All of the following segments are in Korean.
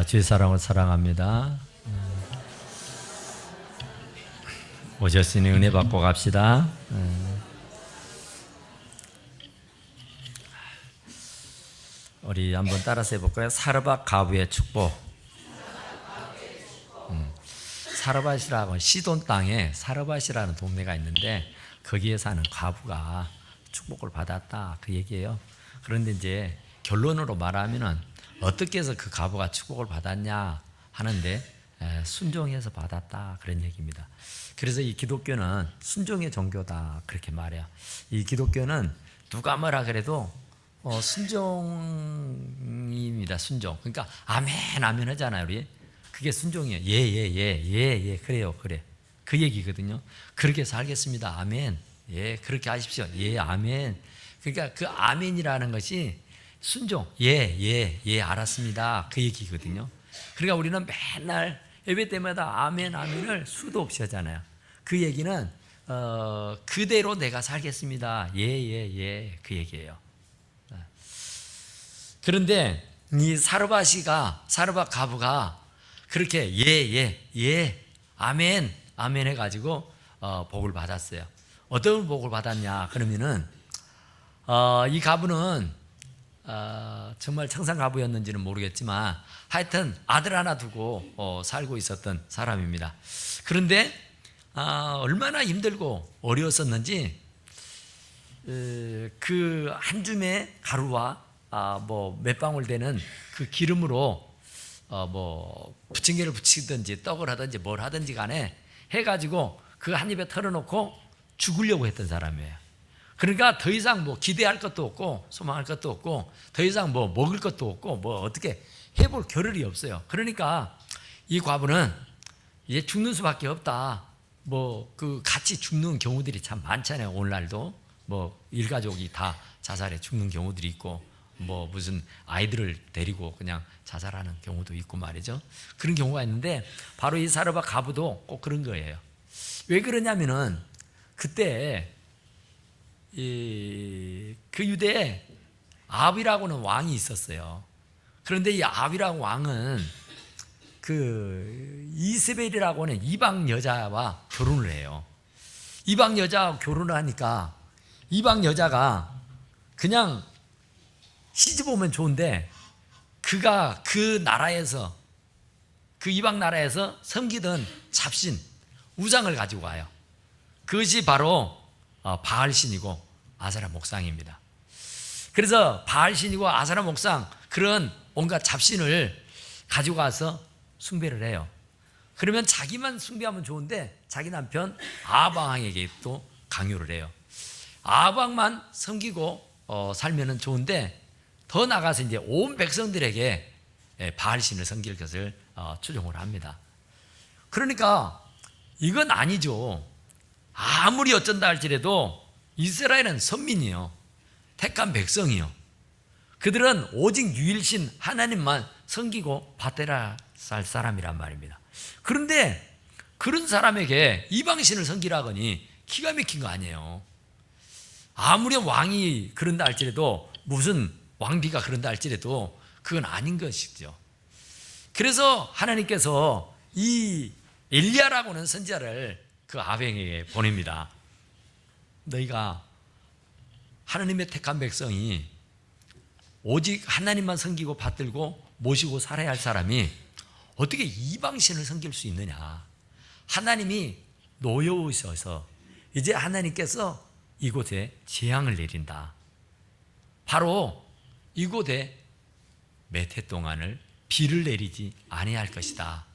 주의 사랑을 사랑합니다. 오셨으니 은혜 받고 갑시다. 우리 한번 따라서 해볼까요? 사르밧 가부의 축복. 사르밧이라고 시돈 땅에 사르밧이라는 동네가 있는데 거기에 사는 과부가 축복을 받았다 그 얘기예요. 그런데 이제 결론으로 말하면은 어떻게 해서 그 과부가 축복을 받았냐 하는데 순종해서 받았다 그런 얘기입니다. 그래서 이 기독교는 순종의 종교다 그렇게 말해요. 이 기독교는 누가 뭐라 그래도 순종입니다. 순종. 그러니까 아멘 아멘 하잖아요 우리. 그게 순종이에요. 예 그래요 그래 그 얘기거든요. 그렇게 살겠습니다. 아멘. 예 그렇게 하십시오. 예 아멘. 그러니까 그 아멘이라는 것이 순종. 예 알았습니다 그 얘기거든요. 그러니까 우리는 맨날 예배 때마다 아멘 아멘을 수도 없이 하잖아요. 그 얘기는 그대로 내가 살겠습니다. 예 그 얘기예요. 그런데 이 사르밧 가부가 그렇게 예 아멘 아멘 해가지고 복을 받았어요. 어떤 복을 받았냐 그러면은 이 가부는 정말 청산 가부였는지는 모르겠지만 하여튼 아들 하나 두고 살고 있었던 사람입니다. 그런데 얼마나 힘들고 어려웠었는지 그 한 줌의 가루와 뭐 몇 방울 되는 그 기름으로 뭐 부침개를 부치든지 떡을 하든지 뭘 하든지 간에 해가지고 그 한 입에 털어놓고 죽으려고 했던 사람이에요. 그러니까 더 이상 뭐 기대할 것도 없고 소망할 것도 없고 더 이상 뭐 먹을 것도 없고 뭐 어떻게 해볼 겨를이 없어요. 그러니까 이 과부는 이제 죽는 수밖에 없다. 뭐 그 같이 죽는 경우들이 참 많잖아요. 오늘날도 뭐 일가족이 다 자살해 죽는 경우들이 있고 뭐 무슨 아이들을 데리고 그냥 자살하는 경우도 있고 말이죠. 그런 경우가 있는데 바로 이 사르밧 가부도 꼭 그런 거예요. 왜 그러냐면은 그때 그 유대에 아합이라고는 왕이 있었어요. 그런데 이 아합이라는 왕은 그 이세벨이라고 하는 이방 여자와 결혼을 해요. 이방 여자와 결혼을 하니까 이방 여자가 그냥 시집 오면 좋은데 그가 그 나라에서 그 이방 나라에서 섬기던 잡신 우상을 가지고 와요. 그것이 바로 바알신이고 아세라 목상입니다. 그래서 바알신이고 아세라 목상 그런 온갖 잡신을 가지고 와서 숭배를 해요. 그러면 자기만 숭배하면 좋은데 자기 남편 아합 왕에게 또 강요를 해요. 아합 왕만 섬기고 살면은 좋은데 더 나가서 이제 온 백성들에게 바알신을 섬길 것을 추종을 합니다. 그러니까 이건 아니죠. 아무리 어쩐다 할지라도 이스라엘은 선민이요. 택한 백성이요. 그들은 오직 유일신 하나님만 섬기고 받들어 살 사람이란 말입니다. 그런데 그런 사람에게 이방신을 섬기라거니 기가 막힌 거 아니에요. 아무리 왕이 그런다 할지라도 무슨 왕비가 그런다 할지라도 그건 아닌 것이죠. 그래서 하나님께서 이 엘리야라고는 선지자를 그 아합에게 보냅니다. 너희가 하나님의 택한 백성이 오직 하나님만 섬기고 받들고 모시고 살아야 할 사람이 어떻게 이방신을 섬길 수 있느냐. 하나님이 노여우셔서 이제 하나님께서 이곳에 재앙을 내린다. 바로 이곳에 몇 해 동안을 비를 내리지 아니할 것이다.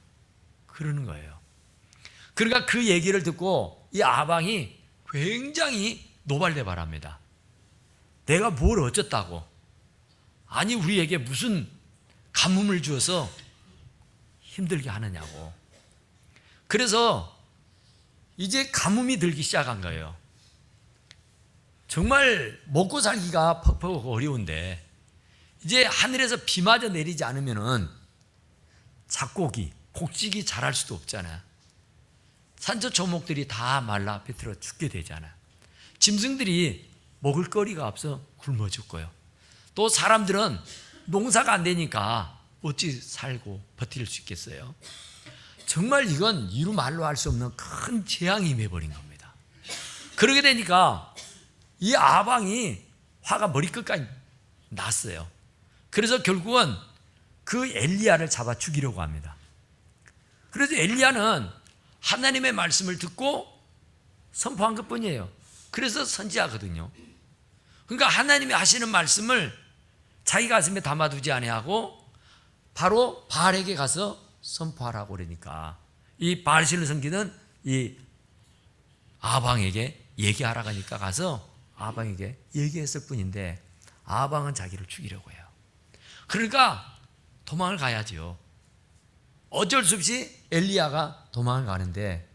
그러는 거예요. 그러니까 그 얘기를 듣고 이 아방이 굉장히 노발대발합니다. 내가 뭘 어쩌다고? 아니 우리에게 무슨 가뭄을 주어서 힘들게 하느냐고. 그래서 이제 가뭄이 들기 시작한 거예요. 정말 먹고 살기가 퍽퍽 어려운데 이제 하늘에서 비마저 내리지 않으면은 잡곡이 곡식이 자랄 수도 없잖아요. 산초 초목들이 다 말라 비틀어 죽게 되잖아요. 짐승들이 먹을 거리가 없어 굶어 죽고요. 또 사람들은 농사가 안 되니까 어찌 살고 버틸 수 있겠어요? 정말 이건 이루 말로 할 수 없는 큰 재앙이 임해버린 겁니다. 그러게 되니까 이 아방이 화가 머리끝까지 났어요. 그래서 결국은 그 엘리야를 잡아 죽이려고 합니다. 그래서 엘리야는 하나님의 말씀을 듣고 선포한 것뿐이에요. 그래서 선지자거든요. 그러니까 하나님이 하시는 말씀을 자기 가슴에 담아두지 아니하고 바로 바알에게 가서 선포하라고 그러니까 이 바알실로 섬기는 이 아방에게 얘기하라고 하니까 가서 아방에게 얘기했을 뿐인데 아방은 자기를 죽이려고 해요. 그러니까 도망을 가야죠. 어쩔 수 없이 엘리야가 도망을 가는데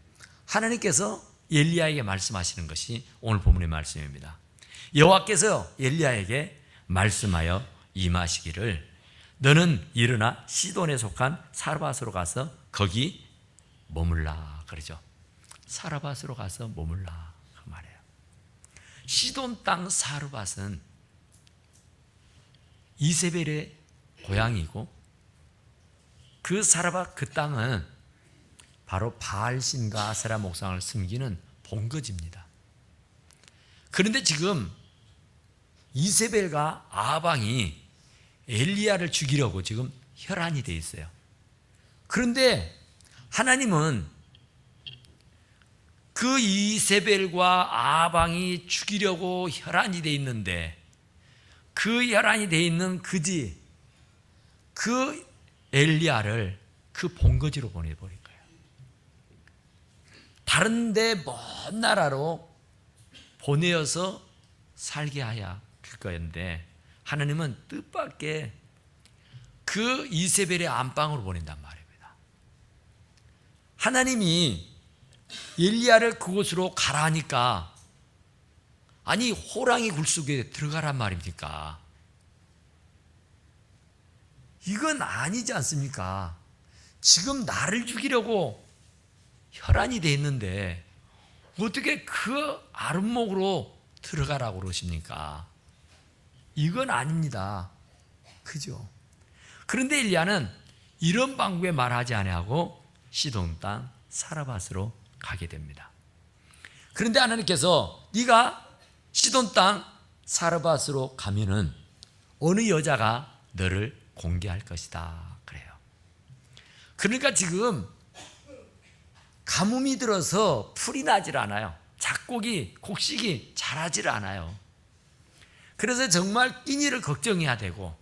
하나님께서 엘리야에게 말씀하시는 것이 오늘 본문의 말씀입니다. 여호와께서 엘리야에게 말씀하여 임하시기를 너는 일어나 시돈에 속한 사르밧으로 가서 거기 머물라 그러죠. 사르밧으로 가서 머물라 그 말이에요. 시돈 땅 사르밧은 이세벨의 고향이고 그 사르밧 그 땅은 바로 바알신과 아세라 목상을 섬기는 본거지입니다. 그런데 지금 이세벨과 아방이 엘리야를 죽이려고 지금 혈안이 돼 있어요. 그런데 하나님은 그 이세벨과 아방이 죽이려고 혈안이 돼 있는데 그 혈안이 돼 있는 그지 그 엘리야를 그 본거지로 보내버린 거예요. 다른데 먼 나라로 보내어서 살게 하야 할 거였는데 하나님은 뜻밖의 그 이세벨의 안방으로 보낸단 말입니다. 하나님이 엘리야를 그곳으로 가라 하니까 아니 호랑이 굴속에 들어가란 말입니까? 이건 아니지 않습니까? 지금 나를 죽이려고 혈안이 돼 있는데 어떻게 그 아름목으로 들어가라고 그러십니까? 이건 아닙니다. 그죠? 그런데 엘리야는 이런 방구에 말하지 아니하고 시돈 땅 사르밧으로 가게 됩니다. 그런데 하나님께서 네가 시돈 땅 사르밧으로 가면은 어느 여자가 너를 공개할 것이다 그래요. 그러니까 지금 가뭄이 들어서 풀이 나질 않아요. 작곡이 곡식이 자라질 않아요. 그래서 정말 끼니를 걱정해야 되고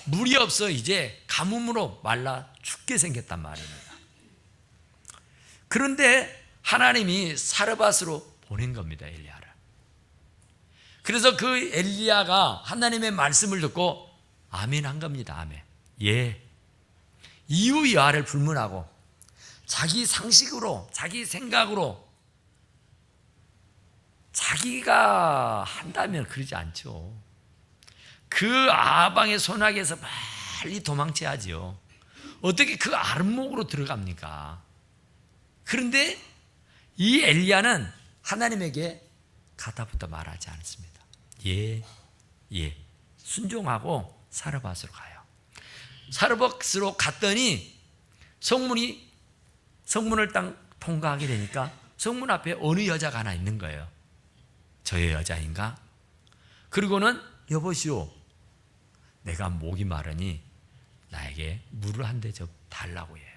물이 없어 이제 가뭄으로 말라 죽게 생겼단 말입니다. 그런데 하나님이 사르밧으로 보낸 겁니다. 엘리야를. 그래서 그 엘리야가 하나님의 말씀을 듣고 아멘 한 겁니다. 아멘. 예. 이유 여하를 불문하고 자기 상식으로 자기 생각으로 자기가 한다면 그러지 않죠. 그 아방의 손아귀에서 빨리 도망쳐야지요. 어떻게 그 아름목으로 들어갑니까? 그런데 이 엘리야는 하나님에게 가다부터 말하지 않습니다. 예, 예. 순종하고 사르밧으로 가요. 사르밧으로 갔더니 성문을 딱 통과하게 되니까 성문 앞에 어느 여자가 하나 있는 거예요. 저의 여자인가? 그리고는 여보시오, 내가 목이 마르니 나에게 물을 한 대 좀 달라고 해요.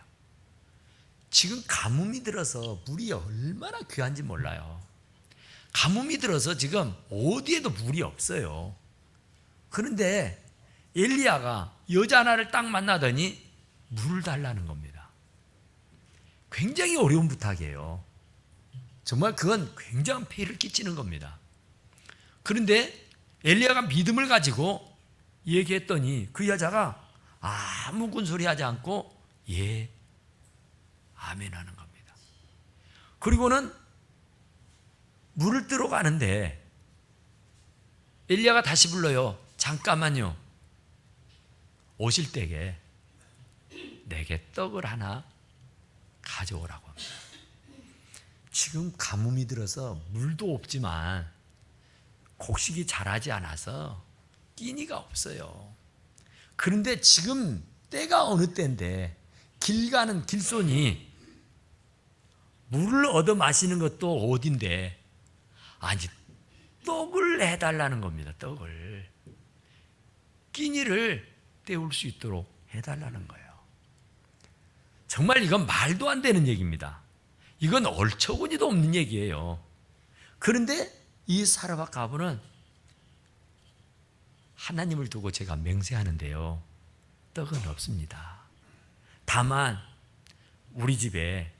지금 가뭄이 들어서 물이 얼마나 귀한지 몰라요. 가뭄이 들어서 지금 어디에도 물이 없어요. 그런데 엘리야가 여자 하나를 딱 만나더니 물을 달라는 겁니다. 굉장히 어려운 부탁이에요. 정말 그건 굉장한 폐해를 끼치는 겁니다. 그런데 엘리야가 믿음을 가지고 얘기했더니 그 여자가 아무 군소리하지 않고 예, 아멘 하는 겁니다. 그리고는 물을 뜨러 가는데 엘리야가 다시 불러요. 잠깐만요. 오실 때에 내게 떡을 하나 가져오라고 합니다. 지금 가뭄이 들어서 물도 없지만 곡식이 자라지 않아서 끼니가 없어요. 그런데 지금 때가 어느 때인데 길 가는 길손이 물을 얻어 마시는 것도 어딘데 아니 떡을 해달라는 겁니다. 떡을 끼니를 때울 수 있도록 해달라는 거예요. 정말 이건 말도 안 되는 얘기입니다. 이건 얼처구니도 없는 얘기예요. 그런데 이 사라밧 과부는 하나님을 두고 제가 맹세하는데요, 떡은 없습니다. 다만 우리 집에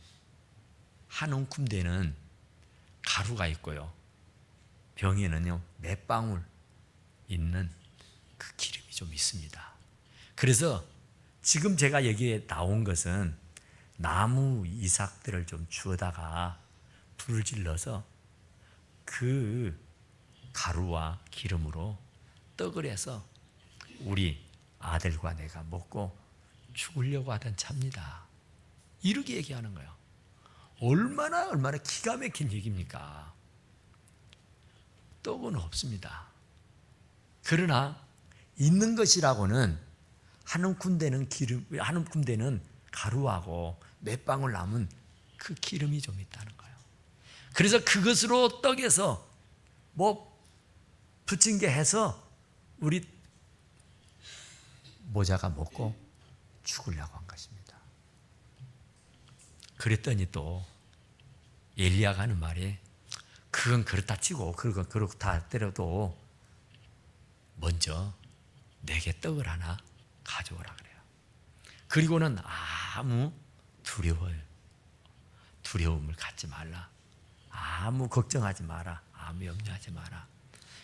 한 움큼 되는 가루가 있고요, 병에는요 몇 방울 있는 그 기름이 좀 있습니다. 그래서 지금 제가 여기에 나온 것은 나무 이삭들을 좀 주워다가 불을 질러서 그 가루와 기름으로 떡을 해서 우리 아들과 내가 먹고 죽으려고 하던 차입니다. 이렇게 얘기하는 거예요. 얼마나 기가 막힌 얘기입니까? 떡은 없습니다. 그러나 있는 것이라고는 한 움큼 되는 기름, 한 움큼 되는 가루하고 몇 방울 남은 그 기름이 좀 있다는 거예요. 그래서 그것으로 떡에서 뭐 부친 게 해서 우리 모자가 먹고 죽으려고 한 것입니다. 그랬더니 또 엘리야가 하는 말이, 그건 그렇다 치고 그건 그렇다 때려도 먼저 내게 떡을 하나 가져오라 그래요. 그리고는 아무 두려움을 갖지 말라. 아무 걱정하지 마라. 아무 염려하지 마라.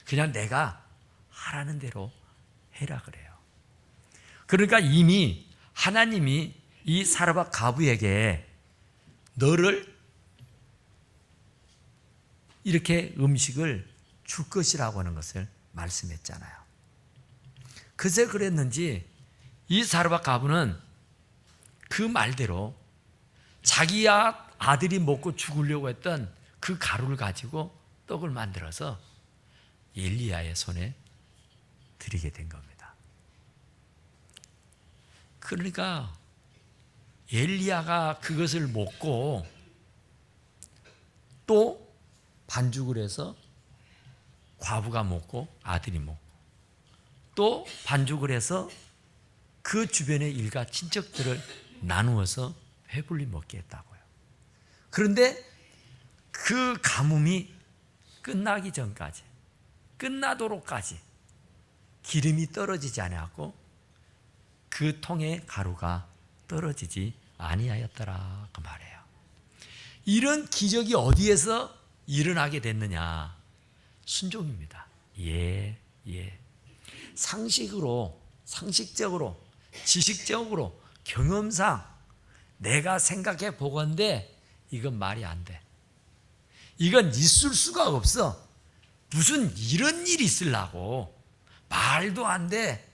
그냥 내가 하라는 대로 해라 그래요. 그러니까 이미 하나님이 이 사라밧 과부에게 너를 이렇게 음식을 줄 것이라고 하는 것을 말씀했잖아요. 그새 그랬는지 이 사라밧 과부는 그 말대로 자기 아들이 먹고 죽으려고 했던 그 가루를 가지고 떡을 만들어서 엘리야의 손에 드리게 된 겁니다. 그러니까 엘리야가 그것을 먹고 또 반죽을 해서 과부가 먹고 아들이 먹고 또 반죽을 해서 그 주변의 일가 친척들을 나누어서 배불리 먹게 했다고요. 그런데 그 가뭄이 끝나기 전까지, 끝나도록까지 기름이 떨어지지 아니하고 그 통에 가루가 떨어지지 아니하였더라 그 말이에요. 이런 기적이 어디에서 일어나게 됐느냐? 순종입니다. 예. 상식적으로, 지식적으로, 경험상 내가 생각해 보건대 이건 말이 안 돼. 이건 있을 수가 없어. 무슨 이런 일이 있으려고. 말도 안 돼.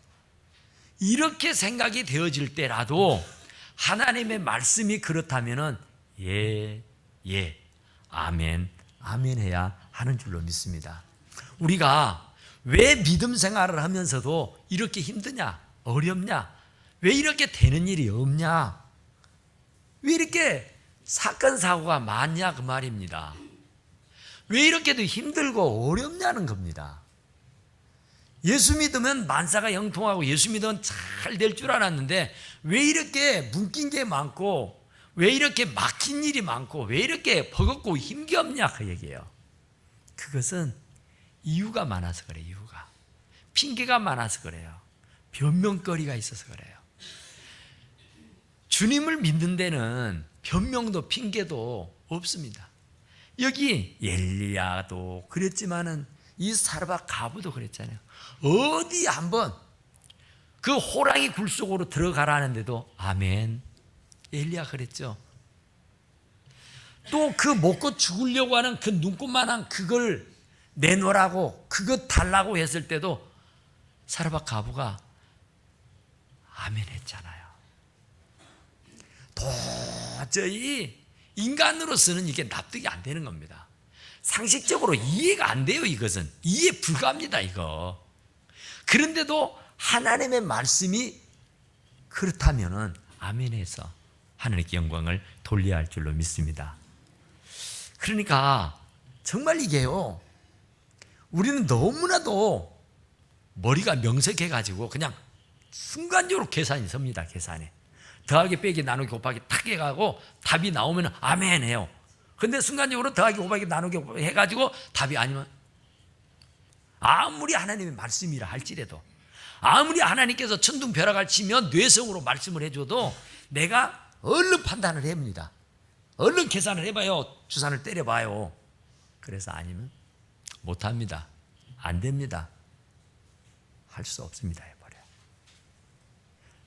이렇게 생각이 되어질 때라도 하나님의 말씀이 그렇다면은 예, 아멘 해야 하는 줄로 믿습니다. 우리가 왜 믿음 생활을 하면서도 이렇게 힘드냐, 어렵냐, 왜 이렇게 되는 일이 없냐, 왜 이렇게 사건 사고가 많냐 그 말입니다. 왜 이렇게도 힘들고 어렵냐는 겁니다. 예수 믿으면 만사가 형통하고 예수 믿으면 잘 될 줄 알았는데 왜 이렇게 묶인 게 많고 왜 이렇게 막힌 일이 많고 왜 이렇게 버겁고 힘겹냐 그 얘기예요. 그것은 이유가 많아서 그래요. 이유가 핑계가 많아서 그래요. 변명거리가 있어서 그래요. 주님을 믿는 데는 변명도 핑계도 없습니다. 여기 엘리야도 그랬지만은 이 사라밧 과부도 그랬잖아요. 어디 한번 그 호랑이 굴 속으로 들어가라는데도 아멘. 엘리야 그랬죠. 또 그 먹고 죽으려고 하는 그 눈꽃만한 그걸 내놓으라고 그것 달라고 했을 때도 사라밧 과부가 아멘 했잖아요. 도저히 인간으로서는 이게 납득이 안 되는 겁니다. 상식적으로 이해가 안 돼요. 이것은 이해 불가합니다. 이거. 그런데도 하나님의 말씀이 그렇다면은 아멘해서 하나님께 영광을 돌려야 할 줄로 믿습니다. 그러니까 정말 이게요, 우리는 너무나도 머리가 명석해가지고 그냥 순간적으로 계산이 섭니다. 계산에 더하기 빼기 나누기 곱하기 탁 해가고 답이 나오면 아멘 해요. 근데 순간적으로 더하기 곱하기 나누기 해가지고 답이 아니면, 아무리 하나님의 말씀이라 할지라도, 아무리 하나님께서 천둥벼락을 치면 뇌성으로 말씀을 해줘도 내가 얼른 판단을 해봅니다. 얼른 계산을 해봐요. 주산을 때려봐요. 그래서 아니면 못합니다. 안 됩니다. 할 수 없습니다. 해버려요.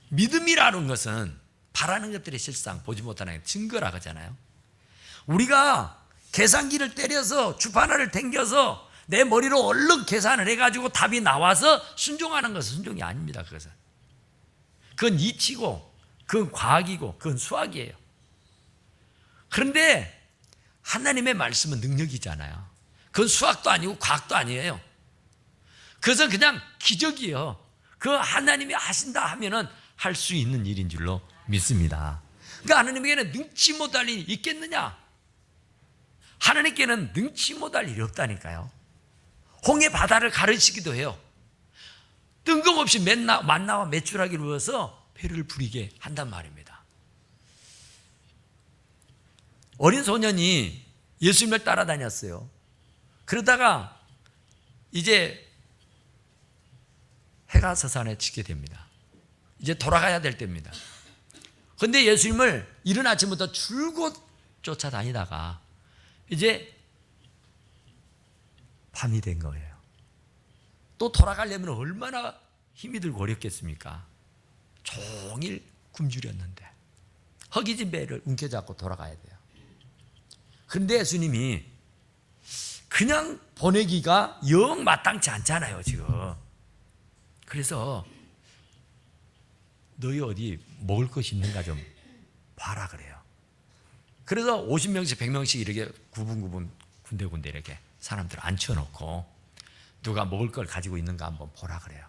믿음이라는 것은 바라는 것들의 실상, 보지 못하는 증거라 하잖아요. 우리가 계산기를 때려서 주판을 당겨서 내 머리로 얼른 계산을 해가지고 답이 나와서 순종하는 것은 순종이 아닙니다. 그건 이치고, 그건 과학이고, 그건 수학이에요. 그런데 하나님의 말씀은 능력이잖아요. 그건 수학도 아니고 과학도 아니에요. 그것은 그냥 기적이에요. 그 하나님이 하신다 하면은 할 수 있는 일인 줄로 믿습니다. 그러니까 하나님에게는 능치 못할 일이 있겠느냐? 하나님께는 능치 못할 일이 없다니까요. 홍해 바다를 가르치기도 해요. 뜬금없이 만나와 메추라기를 부어서 배를 부리게 한단 말입니다. 어린 소년이 예수님을 따라다녔어요. 그러다가 이제 해가 서산에 지게 됩니다. 이제 돌아가야 될 때입니다. 그런데 예수님을 이른 아침부터 줄곧 쫓아다니다가 이제 밤이 된 거예요. 또 돌아가려면 얼마나 힘이 들고 어렵겠습니까? 종일 굶주렸는데 허기진 배를 움켜잡고 돌아가야 돼요. 그런데 예수님이 그냥 보내기가 영 마땅치 않잖아요, 지금. 그래서 너희 어디 먹을 것이 있는가 좀 봐라 그래요. 그래서 50명씩 100명씩 이렇게 구분구분 군데군데 이렇게 사람들 앉혀놓고 누가 먹을 걸 가지고 있는가 한번 보라 그래요.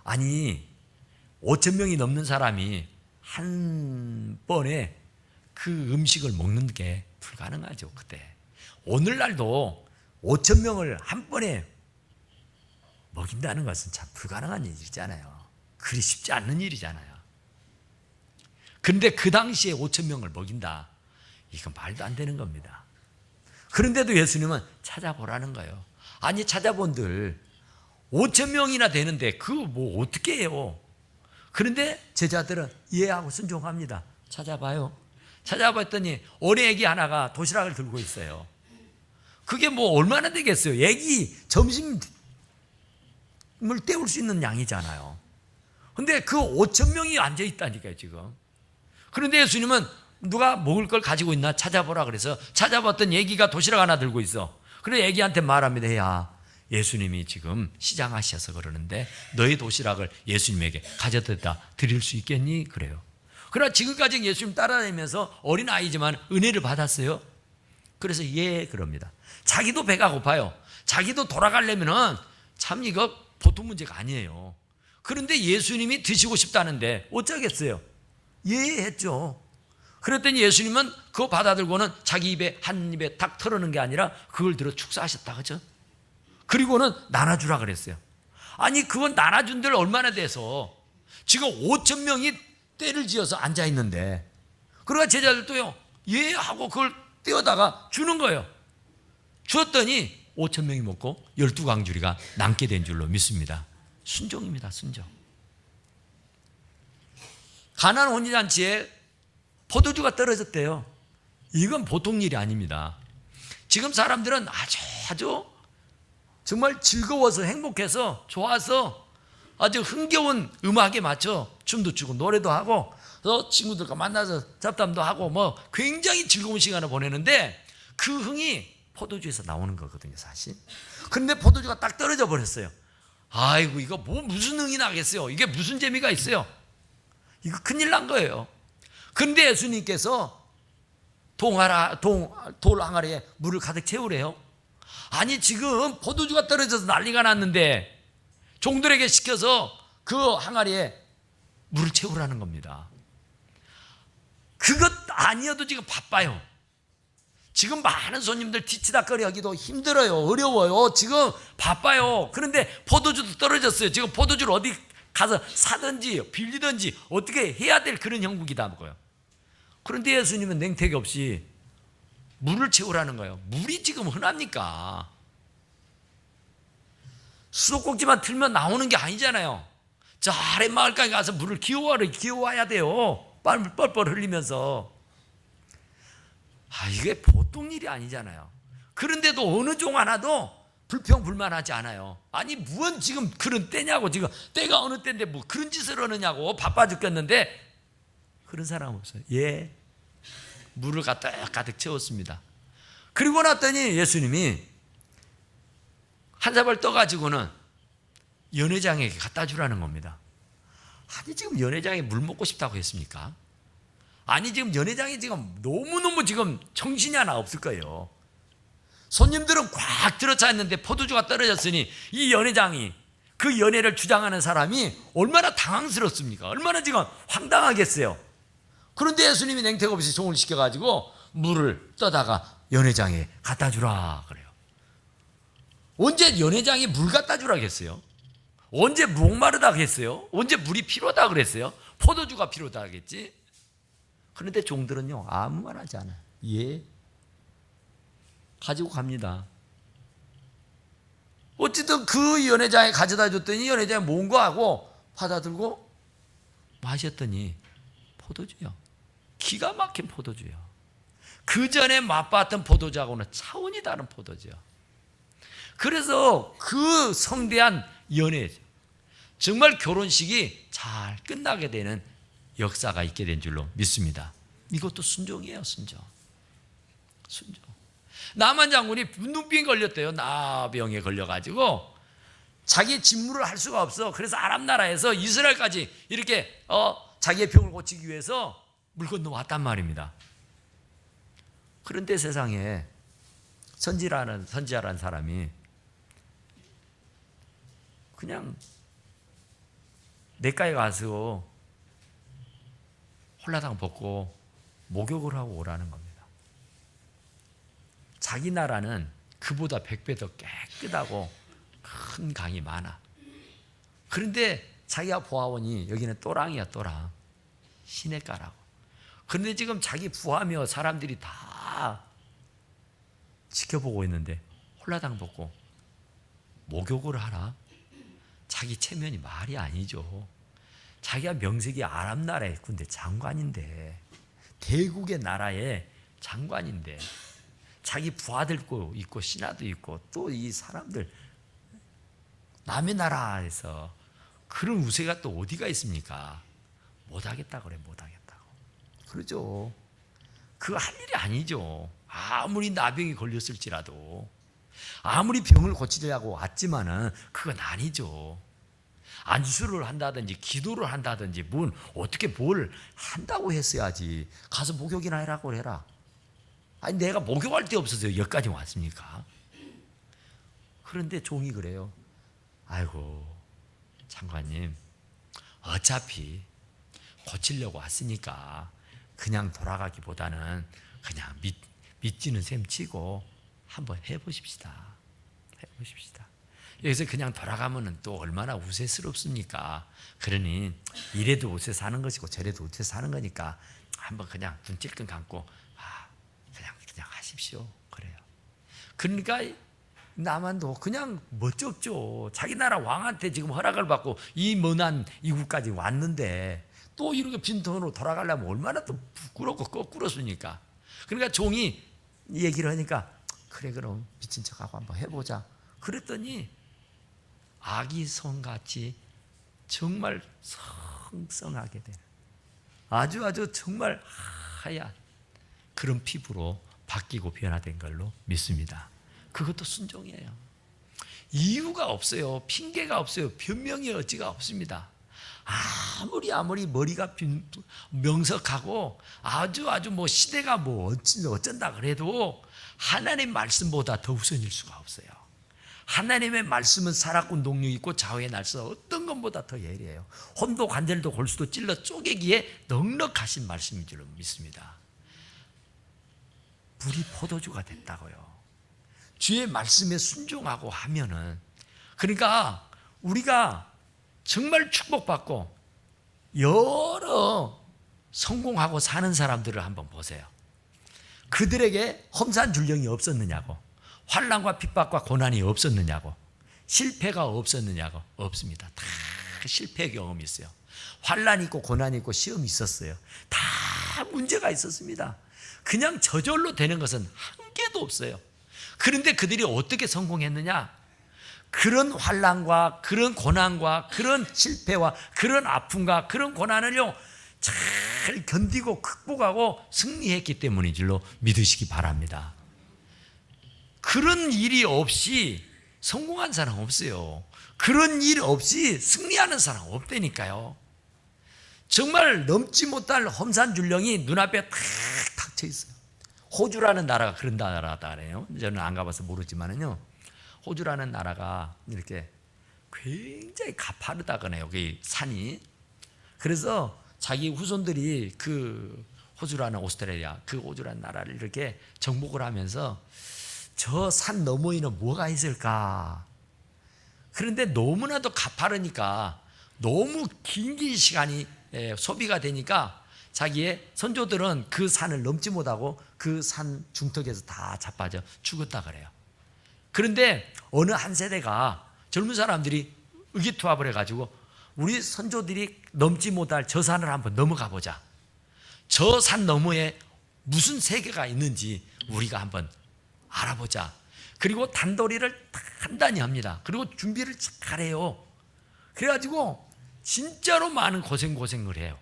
아니 5,000명이 넘는 사람이 한 번에 그 음식을 먹는 게 불가능하죠. 그때 오늘날도 5,000명을 한 번에 먹인다는 것은 참 불가능한 일이잖아요. 그리 쉽지 않는 일이잖아요. 그런데 그 당시에 5,000명을 먹인다, 이건 말도 안 되는 겁니다. 그런데도 예수님은 찾아보라는 거예요. 아니 찾아본들 5,000명이나 되는데 그거 뭐 어떻게 해요? 그런데 제자들은 이해하고 순종합니다. 찾아봐요. 찾아봤더니 어린 애기 하나가 도시락을 들고 있어요. 그게 뭐 얼마나 되겠어요? 애기 점심을 때울 수 있는 양이잖아요. 근데 그 5,000명이 앉아 있다니까요, 지금. 그런데 예수님은 누가 먹을 걸 가지고 있나 찾아보라 그래서 찾아봤더니 애기가 도시락 하나 들고 있어. 그래 애기한테 말합니다. 야, 예수님이 지금 시장하셔서 그러는데 너희 도시락을 예수님에게 가져다 드릴 수 있겠니? 그래요. 그러나 지금까지 예수님 따라다니면서 어린아이지만 은혜를 받았어요. 그래서 예, 그럽니다. 자기도 배가 고파요. 자기도 돌아가려면은 참 이거 보통 문제가 아니에요. 그런데 예수님이 드시고 싶다는데 어쩌겠어요? 예, 했죠. 그랬더니 예수님은 그거 받아들고는 자기 입에 한 입에 탁 털어놓은 게 아니라 그걸 들어 축사하셨다, 그죠? 그리고는 나눠주라 그랬어요. 아니 그건 나눠준들 얼마나 돼서 지금 5,000명이 때를 지어서 앉아 있는데, 그러니까 제자들도요 예 하고 그걸 떼어다가 주는 거예요. 주었더니 5,000명이 먹고 12광주리가 남게 된 줄로 믿습니다. 순종입니다. 순종. 가나안 혼인잔치에 포도주가 떨어졌대요. 이건 보통 일이 아닙니다. 지금 사람들은 아주 정말 즐거워서 행복해서 좋아서 아주 흥겨운 음악에 맞춰 춤도 추고 노래도 하고 또 친구들과 만나서 잡담도 하고 뭐 굉장히 즐거운 시간을 보내는데 그 흥이 포도주에서 나오는 거거든요, 사실. 그런데 포도주가 딱 떨어져 버렸어요. 아이고 이거 뭐 무슨 흥이 나겠어요? 이게 무슨 재미가 있어요? 이거 큰일 난 거예요. 그런데 예수님께서 돌 항아리에 물을 가득 채우래요. 아니 지금 포도주가 떨어져서 난리가 났는데 종들에게 시켜서 그 항아리에 물을 채우라는 겁니다. 그것 아니어도 지금 바빠요. 지금 많은 손님들 뒤치다거리 하기도 힘들어요. 어려워요. 지금 바빠요. 그런데 포도주도 떨어졌어요. 지금 포도주를 어디 가서 사든지 빌리든지 어떻게 해야 될 그런 형국이다 먹어요. 그런데 예수님은 냉택이 없이 물을 채우라는 거예요. 물이 지금 흔합니까? 수도꼭지만 틀면 나오는 게 아니잖아요. 저 아래 마을까지 가서 물을 기어와야 돼요. 뻘뻘 흘리면서. 이게 보통 일이 아니잖아요. 그런데도 어느 종 하나도 불평불만하지 않아요. 아니 무언 지금 그런 때냐고, 지금 때가 어느 때인데 뭐 그런 짓을 하느냐고, 바빠 죽겠는데. 그런 사람 없어요. 예, 물을 가득 채웠습니다. 그리고 났더니 예수님이 한 사발 떠가지고는 연회장에게 갖다 주라는 겁니다. 아니 지금 연회장이 물 먹고 싶다고 했습니까? 아니 지금 연회장이 지금 너무너무 지금 정신이 하나 없을 거예요. 손님들은 꽉 들어차 있는데 포도주가 떨어졌으니 이 연회장이, 그 연회를 주장하는 사람이 얼마나 당황스럽습니까? 얼마나 지금 황당하겠어요. 그런데 예수님이 냉택 없이 종을 시켜가지고 물을 떠다가 연회장에 갖다 주라 그래요. 언제 연회장이 물 갖다 주라겠어요? 언제 목마르다 그랬어요? 언제 물이 필요하다 그랬어요? 포도주가 필요하다 하겠지? 그런데 종들은요 아무 말 하지 않아요. 예, 가지고 갑니다. 어쨌든 그 연회장에 가져다 줬더니 연회장에 뭔 거 하고 받아들고 마셨더니 포도주요, 기가 막힌 포도주요. 그 전에 맛봤던 포도주하고는 차원이 다른 포도주요. 그래서 그 성대한 연회, 정말 결혼식이 잘 끝나게 되는 역사가 있게 된 줄로 믿습니다. 이것도 순종이에요. 순종. 나만 장군이 눈병에 걸렸대요. 나병에 걸려가지고 자기 직무를 할 수가 없어. 그래서 아람 나라에서 이스라엘까지 이렇게 자기의 병을 고치기 위해서 물 건너 왔단 말입니다. 그런데 세상에 선지자라는 사람이 그냥 냇가에 가서 홀라당 벗고 목욕을 하고 오라는 겁니다. 자기 나라는 그보다 100배 더 깨끗하고 큰 강이 많아. 그런데 자기가 보아오니 여기는 또랑이야, 또랑. 시냇가라고. 그런데 지금 자기 부하며 사람들이 다 지켜보고 있는데 홀라당 벗고 목욕을 하라? 자기 체면이 말이 아니죠. 자기가 명색이 아람 나라의 군대 장관인데, 대국의 나라의 장관인데, 자기 부하들도 있고 신하도 있고 또 이 사람들 남의 나라에서 그런 우세가 또 어디가 있습니까? 못하겠다고 그래, 못하겠다고. 그러죠. 그거 할 일이 아니죠. 아무리 나병이 걸렸을지라도, 아무리 병을 고치려고 왔지만은 그건 아니죠. 안수를 한다든지 기도를 한다든지 어떻게 뭘 한다고 했어야지. 가서 목욕이나 해라고 해라. 아니 내가 목욕할 데 없어서 여기까지 왔습니까? 그런데 종이 그래요. 아이고 장관님, 어차피 고치려고 왔으니까 그냥 돌아가기보다는 그냥 믿지는 셈 치고 한번 해보십시다. 여기서 그냥 돌아가면 또 얼마나 우세스럽습니까? 그러니 이래도 우세 사는 것이고 저래도 우세 사는 거니까 한번 그냥 눈 찔끔 감고 그냥 하십시오. 그래요. 그러니까 남한도 그냥 멋쩍죠. 자기 나라 왕한테 지금 허락을 받고 이 먼한 이국까지 왔는데 또 이렇게 빈손으로 돌아가려면 얼마나 또 부끄럽고 거꾸로쓰니까. 그러니까 종이 얘기를 하니까 그래 그럼 미친 척하고 한번 해보자. 그랬더니 아기 성같이 정말 성성하게 되는, 아주 정말 하얀 그런 피부로 바뀌고 변화된 걸로 믿습니다. 그것도 순종이에요. 이유가 없어요. 핑계가 없어요. 변명의 여지가 없습니다. 아무리 머리가 명석하고 아주 뭐 시대가 뭐 어쩐다 그래도 하나님 말씀보다 더 우선일 수가 없어요. 하나님의 말씀은 살았고 능력 있고 좌우의 날서 어떤 것보다 더 예리해요. 혼도 관절도 골수도 찔러 쪼개기에 넉넉하신 말씀인 줄 믿습니다. 물이 포도주가 됐다고요. 주의 말씀에 순종하고 하면은, 그러니까 우리가 정말 축복받고 여러 성공하고 사는 사람들을 한번 보세요. 그들에게 험산줄령이 없었느냐고, 환난과 핍박과 고난이 없었느냐고, 실패가 없었느냐고. 없습니다. 다 실패 경험이 있어요. 환난이 있고 고난이 있고 시험이 있었어요. 다 문제가 있었습니다. 그냥 저절로 되는 것은 한 개도 없어요. 그런데 그들이 어떻게 성공했느냐? 그런 환난과 그런 고난과 그런 실패와 그런 아픔과 그런 고난을요 잘 견디고 극복하고 승리했기 때문인 줄로 믿으시기 바랍니다. 그런 일이 없이 성공한 사람 없어요. 그런 일 없이 승리하는 사람 없다니까요. 정말 넘지 못할 험산줄령이 눈앞에 탁 닥쳐 있어요. 호주라는 나라가 그런 나라다래요. 저는 안 가봐서 모르지만은요, 호주라는 나라가 이렇게 굉장히 가파르다거나 여기 산이. 그래서 자기 후손들이 그 호주라는 오스트레일리아, 그 호주라는 나라를 이렇게 정복을 하면서 저 산 너머에는 뭐가 있을까? 그런데 너무나도 가파르니까 너무 긴 시간이 소비가 되니까 자기의 선조들은 그 산을 넘지 못하고 그 산 중턱에서 다 자빠져 죽었다 그래요. 그런데 어느 한 세대가 젊은 사람들이 의기투합을 해가지고 우리 선조들이 넘지 못할 저 산을 한번 넘어가 보자. 저 산 너머에 무슨 세계가 있는지 우리가 한번 알아보자. 그리고 단도리를 단단히 합니다. 그리고 준비를 잘해요. 그래가지고 진짜로 많은 고생을 해요.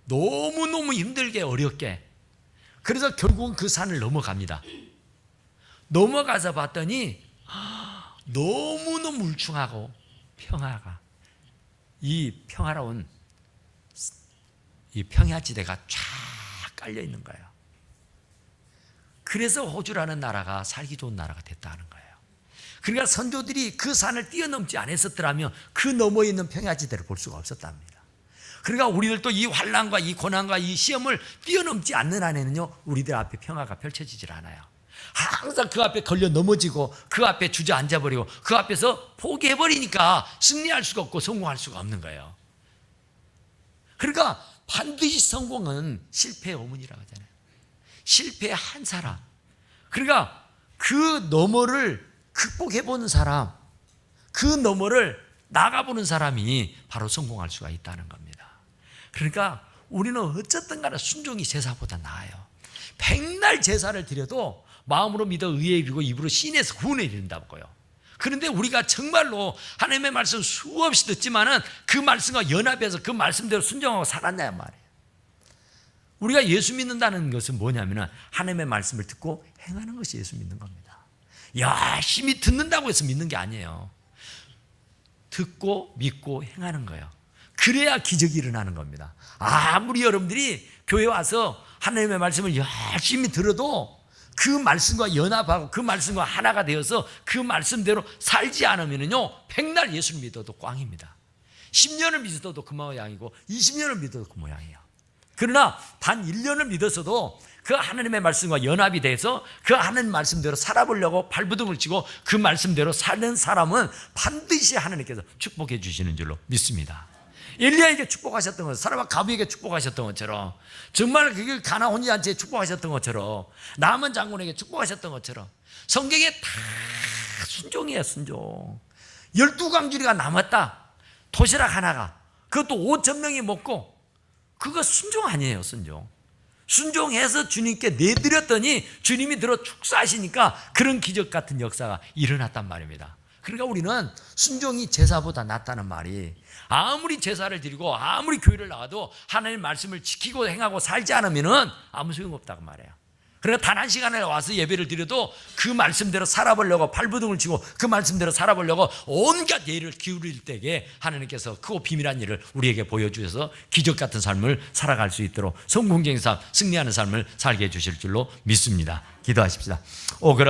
너무너무 힘들게 어렵게. 그래서 결국은 그 산을 넘어갑니다. 넘어가서 봤더니 너무너무 울충하고 평화가, 이 평화로운 이 평야지대가 쫙 깔려 있는 거예요. 그래서 호주라는 나라가 살기 좋은 나라가 됐다는 거예요. 그러니까 선조들이 그 산을 뛰어넘지 않았었더라면 그 너머에 있는 평야지대를 볼 수가 없었답니다. 그러니까 우리들도 이 환난과 이 고난과 이 시험을 뛰어넘지 않는 한에는요, 우리들 앞에 평화가 펼쳐지질 않아요. 항상 그 앞에 걸려 넘어지고 그 앞에 주저앉아버리고 그 앞에서 포기해버리니까 승리할 수가 없고 성공할 수가 없는 거예요. 그러니까 반드시 성공은 실패의 어머니라고 하잖아요. 실패한 사람, 그러니까 그 너머를 극복해보는 사람, 그 너머를 나가보는 사람이 바로 성공할 수가 있다는 겁니다. 그러니까 우리는 어쨌든 간에 순종이 제사보다 나아요. 백날 제사를 드려도 마음으로 믿어 의에 이르고 입으로 신에서 구원에 이른다고요. 그런데 우리가 정말로 하나님의 말씀 수없이 듣지만은 그 말씀과 연합해서 그 말씀대로 순종하고 살았냐 말이에요. 우리가 예수 믿는다는 것은 뭐냐면은 하나님의 말씀을 듣고 행하는 것이 예수 믿는 겁니다. 열심히 듣는다고 해서 믿는 게 아니에요. 듣고 믿고 행하는 거예요. 그래야 기적이 일어나는 겁니다. 아무리 여러분들이 교회 와서 하나님의 말씀을 열심히 들어도 그 말씀과 연합하고 그 말씀과 하나가 되어서 그 말씀대로 살지 않으면요, 백날 예수를 믿어도 꽝입니다. 10년을 믿어도 그 모양이고 20년을 믿어도 그 모양이에요. 그러나 단 1년을 믿었어도 그 하나님의 말씀과 연합이 돼서 그 하나님 말씀대로 살아보려고 발부둥을 치고 그 말씀대로 사는 사람은 반드시 하나님께서 축복해 주시는 줄로 믿습니다. 엘리야에게 축복하셨던 것, 사라밧 가부에게 축복하셨던 것처럼, 정말 그 가나 혼인잔치에 축복하셨던 것처럼, 나만 장군에게 축복하셨던 것처럼 성경에 다 순종이에요. 순종. 12강주리가 남았다. 도시락 하나가, 그것도 5,000명이 먹고, 그거 순종 아니에요. 순종. 순종해서 주님께 내드렸더니 주님이 들어 축사하시니까 그런 기적 같은 역사가 일어났단 말입니다. 그러니까 우리는 순종이 제사보다 낫다는 말이, 아무리 제사를 드리고 아무리 교회를 나와도 하나님의 말씀을 지키고 행하고 살지 않으면 아무 소용없다고 말해요. 그러니까 단 한 시간에 와서 예배를 드려도 그 말씀대로 살아보려고 발부둥을 치고 그 말씀대로 살아보려고 온갖 예를 기울일 때에 하나님께서 크고 비밀한 일을 우리에게 보여주셔서 기적 같은 삶을 살아갈 수 있도록 성공적인 삶, 승리하는 삶을 살게 해주실 줄로 믿습니다. 기도하십시다. 오그라